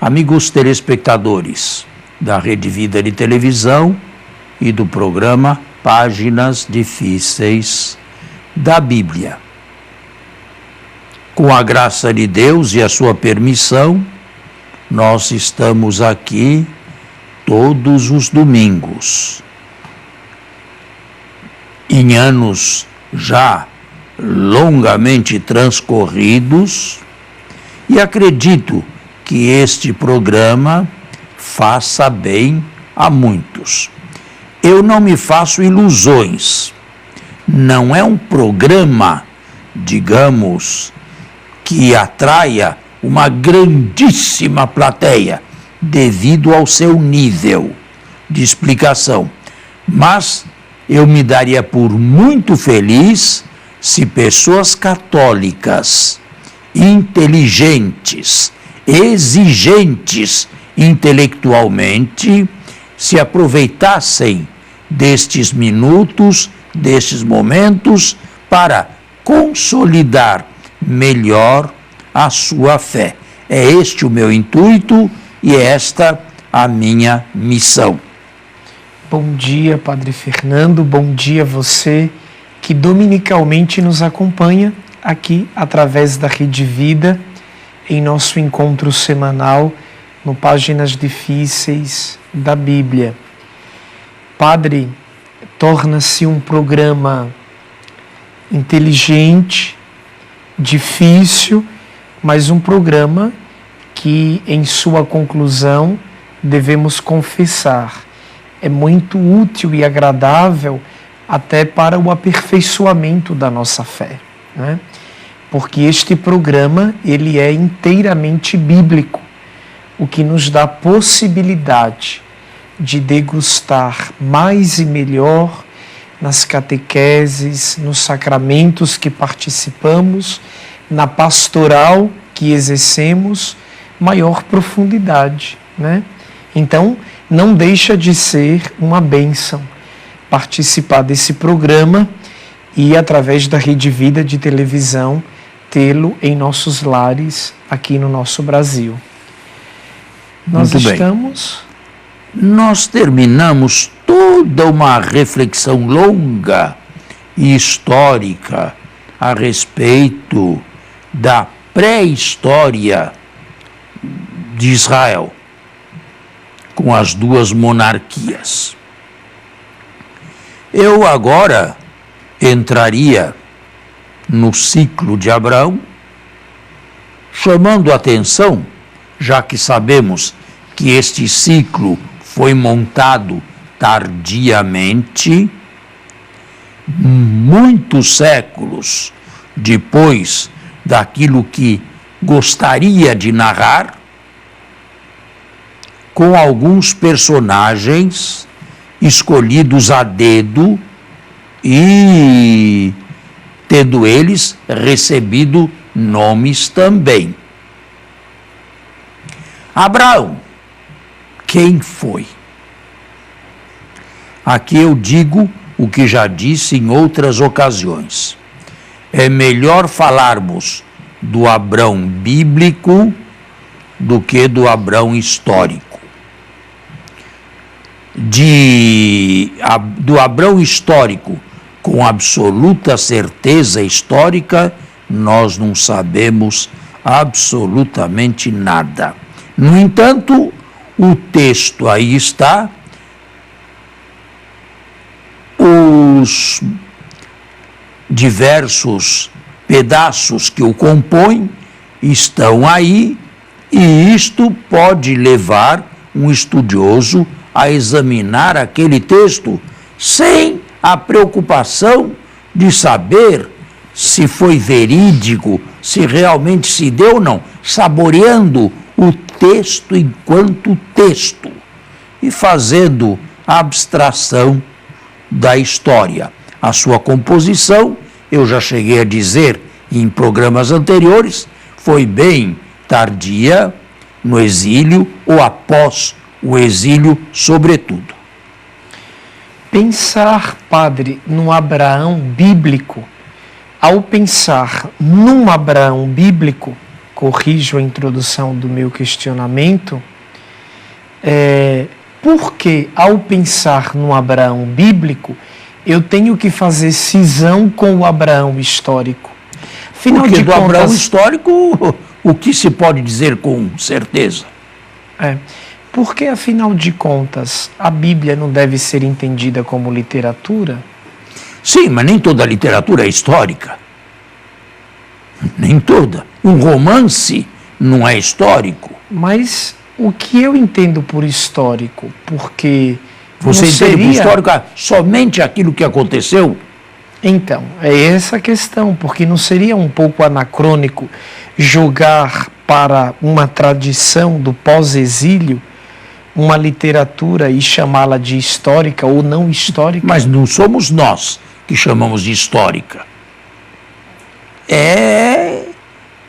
Amigos telespectadores da Rede Vida de Televisão e do programa Páginas Difíceis da Bíblia. Com a graça de Deus e a sua permissão, nós estamos aqui todos os domingos. Em anos já longamente transcorridos, e acredito que este programa faça bem a muitos. Eu não me faço ilusões. Não é um programa, digamos, que atraia uma grandíssima plateia devido ao seu nível de explicação. Mas eu me daria por muito feliz se pessoas católicas, inteligentes, exigentes intelectualmente, se aproveitassem destes minutos, destes momentos, para consolidar melhor a sua fé. É este o meu intuito e é esta a minha missão. Bom dia, Padre Fernando, bom dia a você que dominicalmente nos acompanha aqui através da Rede Vida, em nosso encontro semanal no Páginas Difíceis da Bíblia. Padre, torna-se um programa inteligente, difícil, mas um programa que, em sua conclusão, devemos confessar, é muito útil e agradável até para o aperfeiçoamento da nossa fé, né? Porque este programa, ele é inteiramente bíblico, o que nos dá a possibilidade de degustar mais e melhor nas catequeses, nos sacramentos que participamos, na pastoral que exercemos, maior profundidade, né? Então, não deixa de ser uma bênção participar desse programa e, através da Rede Vida de Televisão, tê-lo em nossos lares aqui no nosso Brasil. Nós terminamos toda uma reflexão longa e histórica a respeito da pré-história de Israel, com as duas monarquias. Eu agora entraria no ciclo de Abraão, chamando a atenção, já que sabemos que este ciclo foi montado tardiamente, muitos séculos depois daquilo que gostaria de narrar, com alguns personagens escolhidos a dedo e tendo eles recebido nomes também. Abraão, quem foi? Aqui eu digo o que já disse em outras ocasiões. É melhor falarmos do Abraão bíblico do que do Abraão histórico. Do Abraão histórico, com absoluta certeza histórica, nós não sabemos absolutamente nada. No entanto, o texto aí está, os diversos pedaços que o compõem estão aí, e isto pode levar um estudioso a examinar aquele texto sem a preocupação de saber se foi verídico, se realmente se deu ou não, saboreando o texto enquanto texto e fazendo a abstração da história. A sua composição, eu já cheguei a dizer em programas anteriores, foi bem tardia, no exílio ou após o exílio, sobretudo. Pensar, padre, no Abraão bíblico, ao pensar num Abraão bíblico, corrijo a introdução do meu questionamento, porque ao pensar no Abraão bíblico, eu tenho que fazer cisão com o Abraão histórico. Afinal porque do Abraão histórico, o que se pode dizer com certeza? Porque, afinal de contas, a Bíblia não deve ser entendida como literatura? Sim, mas nem toda literatura é histórica. Nem toda. Um romance não é histórico. Mas o que eu entendo por histórico? Porque você entende por histórico somente aquilo que aconteceu? Então, é essa a questão, porque não seria um pouco anacrônico jogar para uma tradição do pós-exílio uma literatura e chamá-la de histórica ou não histórica? Mas não somos nós que chamamos de histórica. É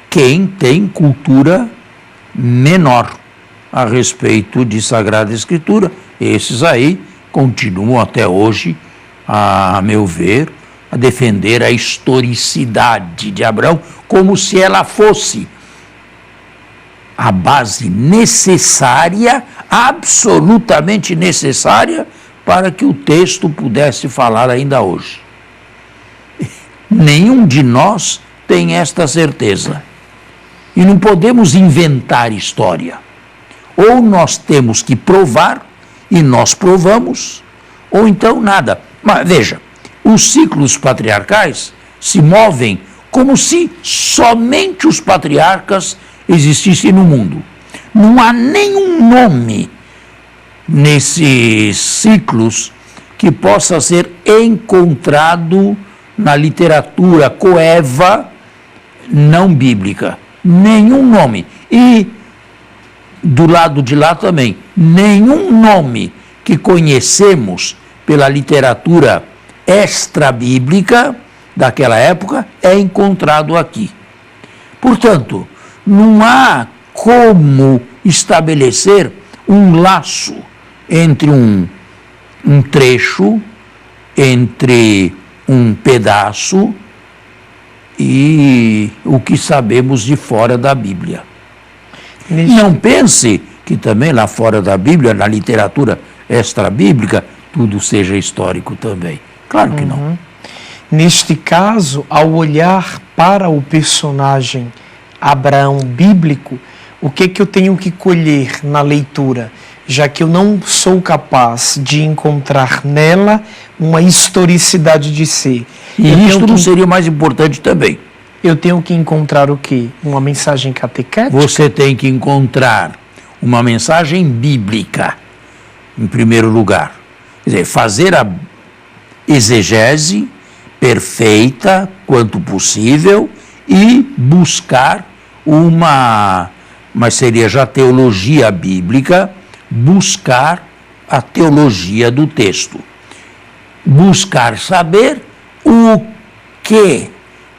quem tem cultura menor a respeito de Sagrada Escritura. Esses aí continuam até hoje, a meu ver, a defender a historicidade de Abraão como se ela fosse a base necessária, absolutamente necessária, para que o texto pudesse falar ainda hoje. Nenhum de nós tem esta certeza. E não podemos inventar história. Ou nós temos que provar, e nós provamos, ou então nada. Mas veja, os ciclos patriarcais se movem como se somente os patriarcas existissem no mundo. Não há nenhum nome nesses ciclos que possa ser encontrado na literatura coeva não bíblica. Nenhum nome. E do lado de lá também, nenhum nome que conhecemos pela literatura extra-bíblica daquela época é encontrado aqui. Portanto, não há como estabelecer um laço entre um trecho, entre um pedaço e o que sabemos de fora da Bíblia. Não pense que também lá fora da Bíblia, na literatura extra-bíblica, tudo seja histórico também. Claro que não. Neste caso, ao olhar para o personagem Abraão bíblico, o que eu tenho que colher na leitura? Já que eu não sou capaz de encontrar nela uma historicidade de ser. E isto não seria o mais importante também. Eu tenho que encontrar o quê? Uma mensagem catequética? Você tem que encontrar uma mensagem bíblica, em primeiro lugar. Quer dizer, fazer a exegese perfeita, quanto possível, e buscar mas seria já teologia bíblica, buscar a teologia do texto. Buscar saber o que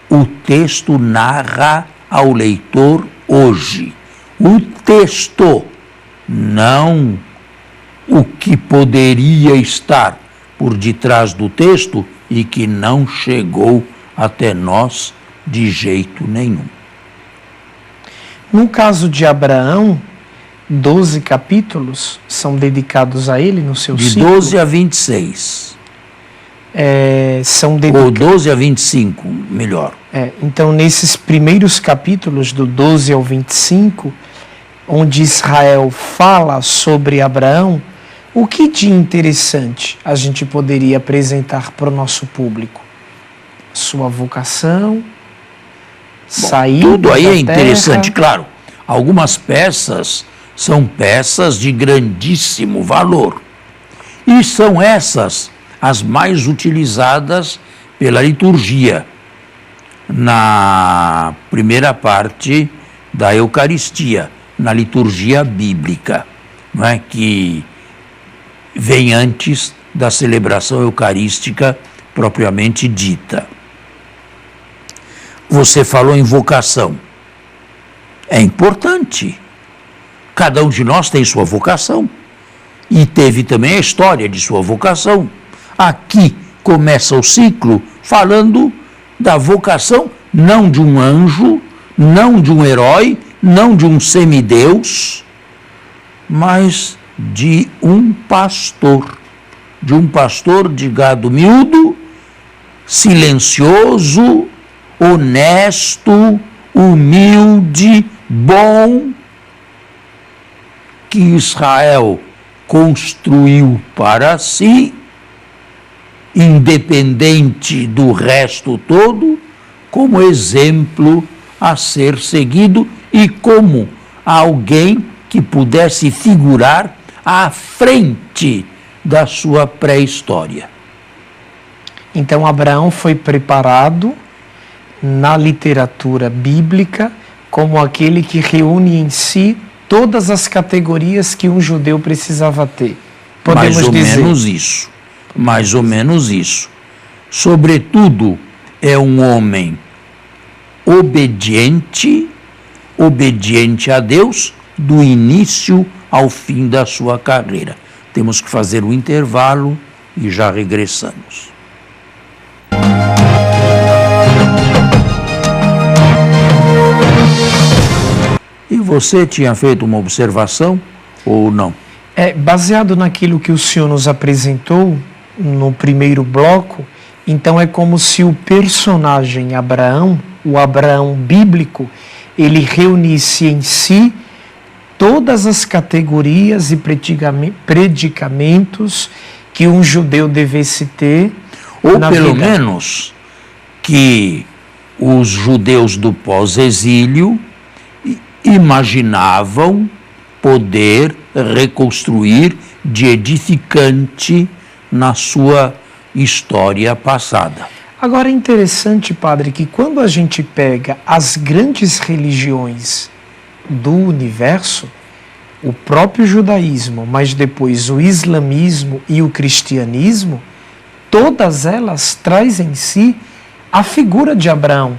o texto narra ao leitor hoje. O texto, não o que poderia estar por detrás do texto e que não chegou até nós de jeito nenhum. No caso de Abraão, 12 capítulos são dedicados a ele no seu ciclo? De 12 a 26. Ou 12 a 25, melhor. Então, nesses primeiros capítulos, do 12 ao 25, onde Israel fala sobre Abraão, o que de interessante a gente poderia apresentar para o nosso público? Sua vocação, sair tudo aí da é interessante, terra. claro. Algumas peças são peças de grandíssimo valor. E são essas as mais utilizadas pela liturgia na primeira parte da Eucaristia, na liturgia bíblica, não é? Que vem antes da celebração eucarística propriamente dita. Você falou em vocação. É importante. Cada um de nós tem sua vocação. E teve também a história de sua vocação. Aqui começa o ciclo falando da vocação, não de um anjo, não de um herói, não de um semideus, mas de um pastor de gado miúdo, silencioso, honesto, humilde, bom, que Israel construiu para si, independente do resto todo, como exemplo a ser seguido e como alguém que pudesse figurar à frente da sua pré-história. Então Abraão foi preparado na literatura bíblica como aquele que reúne em si todas as categorias que um judeu precisava ter. Podemos dizer. Mais ou menos isso. Sobretudo, é um homem obediente a Deus, do início ao fim da sua carreira. Temos que fazer um intervalo e já regressamos. E você tinha feito uma observação ou não? Baseado naquilo que o senhor nos apresentou no primeiro bloco, então é como se o personagem Abraão, o Abraão bíblico, ele reunisse em si todas as categorias e predicamentos que um judeu devesse ter. Ou pelo menos que os judeus do pós-exílio imaginavam poder reconstruir de edificante na sua história passada. Agora é interessante, padre, que quando a gente pega as grandes religiões do universo, o próprio judaísmo, mas depois o islamismo e o cristianismo, todas elas trazem em si a figura de Abraão.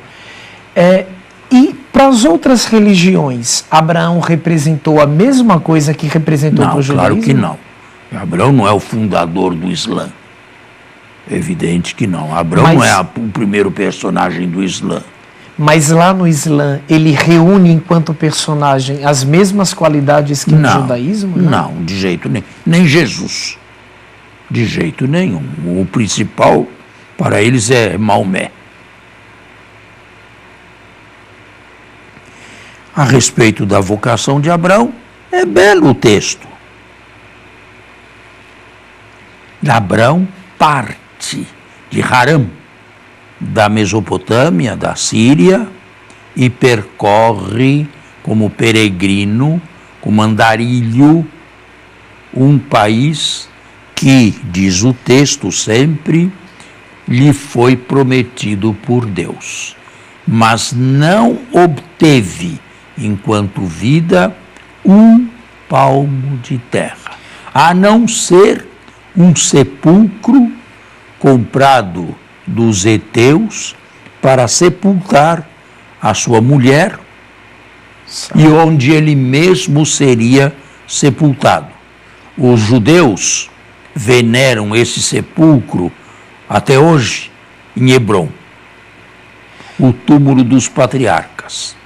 E para as outras religiões, Abraão representou a mesma coisa que representou para o judaísmo? Claro que não. Abraão não é o fundador do Islã. É evidente que não. Abraão não é o primeiro personagem do Islã. Mas lá no Islã, ele reúne enquanto personagem as mesmas qualidades que no judaísmo? Não, de jeito nenhum. Nem Jesus. De jeito nenhum. O principal para eles é Maomé. A respeito da vocação de Abraão, é belo o texto. Abraão parte de Harã, da Mesopotâmia, da Síria, e percorre como peregrino, como andarilho, um país que, diz o texto sempre, lhe foi prometido por Deus, mas não obteve, enquanto vida, um palmo de terra, a não ser um sepulcro comprado dos heteus para sepultar a sua mulher e onde ele mesmo seria sepultado. Os judeus veneram esse sepulcro até hoje em Hebrom, o túmulo dos patriarcas.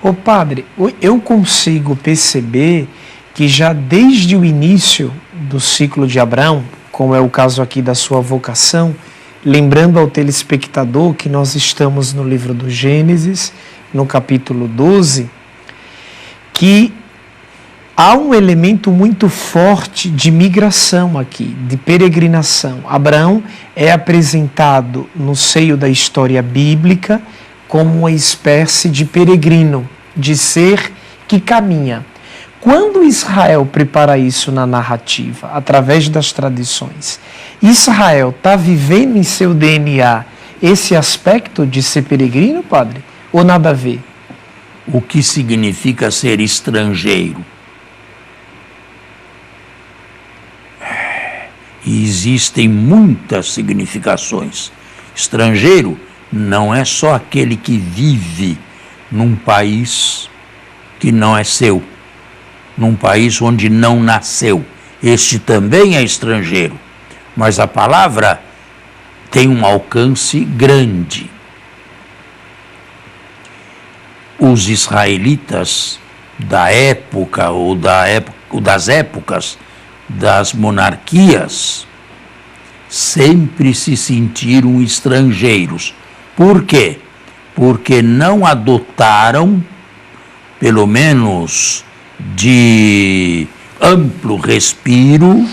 Ô padre, eu consigo perceber que já desde o início do ciclo de Abraão, como é o caso aqui da sua vocação, lembrando ao telespectador que nós estamos no livro do Gênesis, no capítulo 12, que há um elemento muito forte de migração aqui, de peregrinação. Abraão é apresentado no seio da história bíblica como uma espécie de peregrino, de ser que caminha. Quando Israel prepara isso na narrativa, através das tradições, Israel está vivendo em seu DNA esse aspecto de ser peregrino, padre? Ou nada a ver? O que significa ser estrangeiro? E existem muitas significações. Estrangeiro não é só aquele que vive num país que não é seu, num país onde não nasceu. Este também é estrangeiro, mas a palavra tem um alcance grande. os israelitas da época ou das épocas das monarquias sempre se sentiram estrangeiros. Por quê? Porque não adotaram, pelo menos de amplo respiro,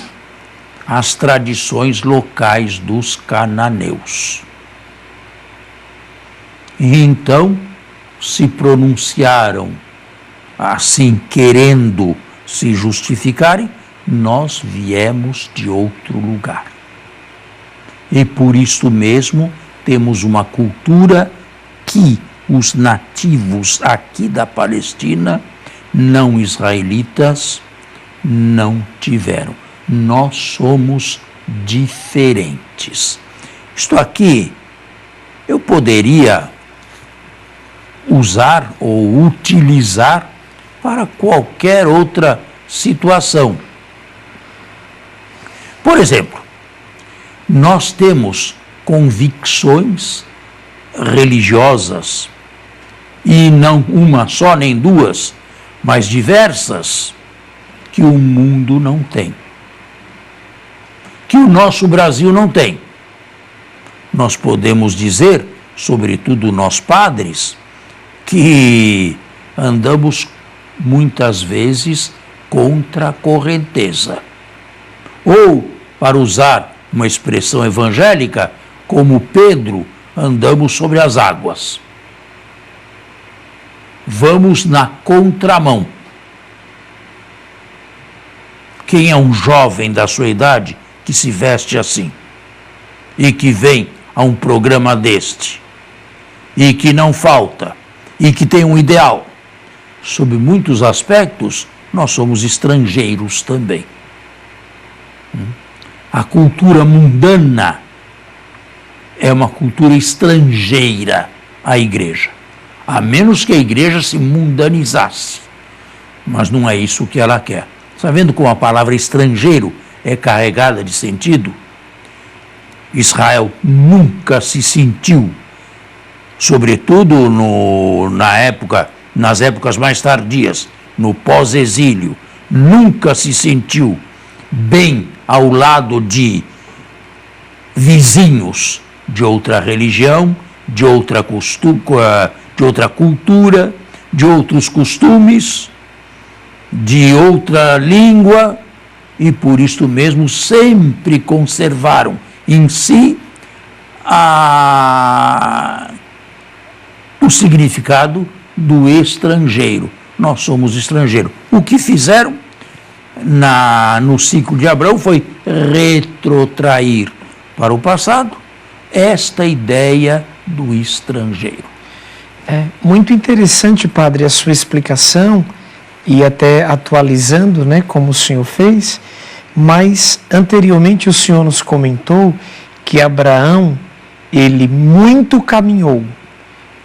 as tradições locais dos cananeus. E então se pronunciaram assim, querendo se justificarem: nós viemos de outro lugar. E por isso mesmo temos uma cultura que os nativos aqui da Palestina, não israelitas, não tiveram. Nós somos diferentes. Isto aqui eu poderia usar ou utilizar para qualquer outra situação. Por exemplo, nós temos convicções religiosas, e não uma só nem duas, mas diversas, que o mundo não tem, que o nosso Brasil não tem. Nós podemos dizer, sobretudo nós padres, que andamos muitas vezes contra a correnteza. Ou, para usar uma expressão evangélica, como Pedro, andamos sobre as águas. Vamos na contramão. Quem é um jovem da sua idade que se veste assim e que vem a um programa deste e que não falta e que tem um ideal? Sob muitos aspectos, nós somos estrangeiros também. A cultura mundana é uma cultura estrangeira à igreja, a menos que a igreja se mundanizasse. Mas não é isso que ela quer. Está vendo como a palavra estrangeiro é carregada de sentido? Israel nunca se sentiu, sobretudo nas épocas mais tardias, no pós-exílio, nunca se sentiu bem ao lado de vizinhos de outra religião, de outra cultura, de outros costumes, de outra língua, e por isto mesmo sempre conservaram em si o significado do estrangeiro. Nós somos estrangeiros. O que fizeram no ciclo de Abraão foi retrotrair para o passado esta ideia do estrangeiro. É muito interessante, padre, a sua explicação, e até atualizando, né, como o senhor fez, mas anteriormente o senhor nos comentou que Abraão, ele muito caminhou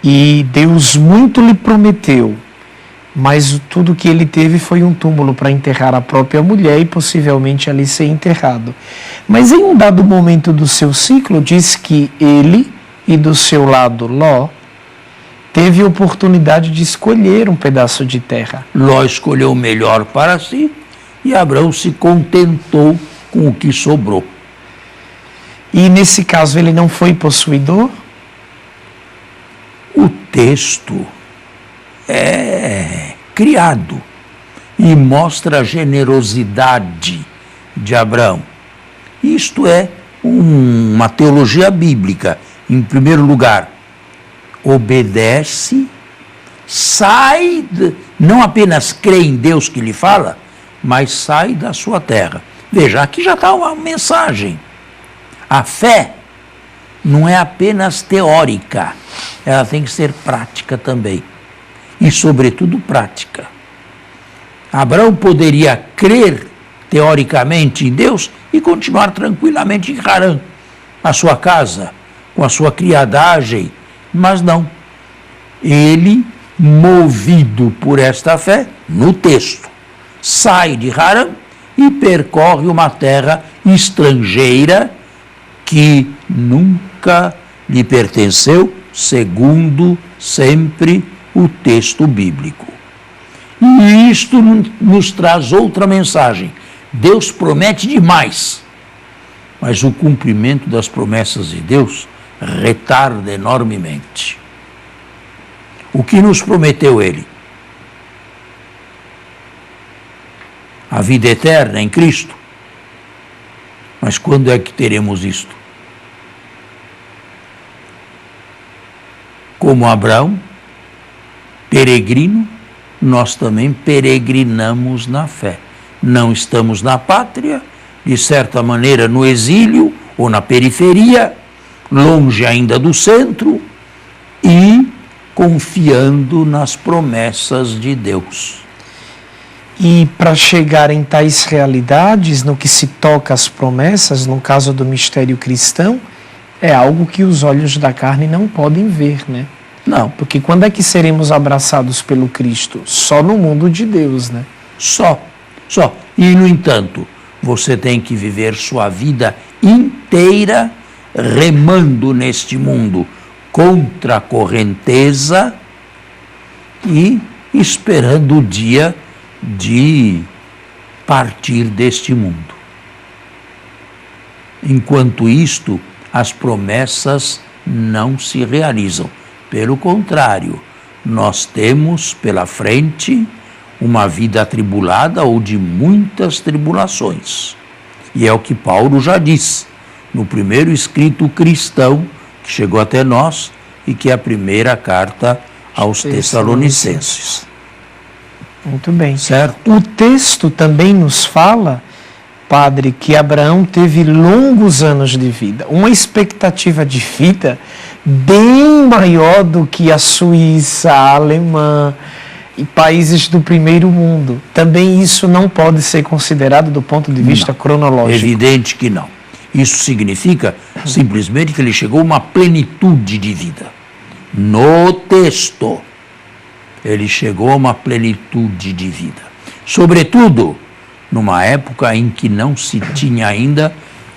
e Deus muito lhe prometeu, mas tudo que ele teve foi um túmulo para enterrar a própria mulher e possivelmente ali ser enterrado. Mas em um dado momento do seu ciclo, diz que ele e do seu lado Ló teve a oportunidade de escolher um pedaço de terra. Ló escolheu o melhor para si e Abraão se contentou com o que sobrou. E nesse caso ele não foi possuidor? O texto é criado e mostra a generosidade de Abraão. Isto é uma teologia bíblica. Em primeiro lugar, obedece, não apenas crê em Deus que lhe fala, mas sai da sua terra. Veja, aqui já está uma mensagem. A fé não é apenas teórica, ela tem que ser prática também. E, sobretudo, prática. Abraão poderia crer teoricamente em Deus e continuar tranquilamente em Harã, a sua casa, com a sua criadagem, mas não. Ele, movido por esta fé, no texto, sai de Harã e percorre uma terra estrangeira que nunca lhe pertenceu, segundo sempre o texto bíblico. E isto nos traz outra mensagem. Deus promete demais, mas o cumprimento das promessas de Deus retarda enormemente. O que nos prometeu Ele? A vida eterna em Cristo. Mas quando é que teremos isto? Como Abraão, peregrino, nós também peregrinamos na fé. Não estamos na pátria, de certa maneira no exílio ou na periferia, longe ainda do centro, e confiando nas promessas de Deus. E para chegar em tais realidades, no que se toca às promessas, no caso do mistério cristão, é algo que os olhos da carne não podem ver, né? Não. Porque quando é que seremos abraçados pelo Cristo? Só no mundo de Deus, né? Só. E, no entanto, você tem que viver sua vida inteira remando neste mundo contra a correnteza e esperando o dia de partir deste mundo. Enquanto isto, as promessas não se realizam. Pelo contrário, nós temos pela frente uma vida atribulada ou de muitas tribulações. E é o que Paulo já diz no primeiro escrito cristão que chegou até nós e que é a primeira carta aos Tessalonicenses. Muito bem. Certo? O texto também nos fala, padre, que Abraão teve longos anos de vida, uma expectativa de vida bem maior do que a Suíça, a Alemanha e países do primeiro mundo. Também isso não pode ser considerado do ponto de vista cronológico. Evidente que não. Isso significa simplesmente que ele chegou a uma plenitude de vida. No texto, ele chegou a uma plenitude de vida. Sobretudo, numa época em que não se tinha ainda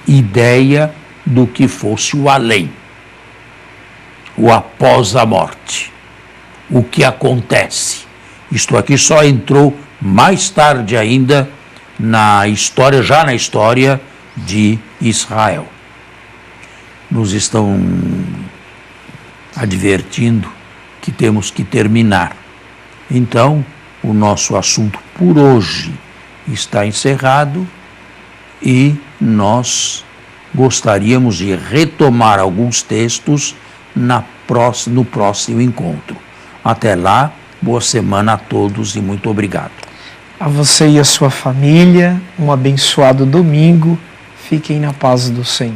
ideia do que fosse o além, o após a morte, o que acontece. Isto aqui só entrou mais tarde ainda na história, já na história de Israel. Nos estão advertindo que temos que terminar. Então, o nosso assunto por hoje está encerrado e nós gostaríamos de retomar alguns textos no próximo encontro. Até lá, boa semana a todos e muito obrigado. A você e a sua família, um abençoado domingo. Fiquem na paz do Senhor.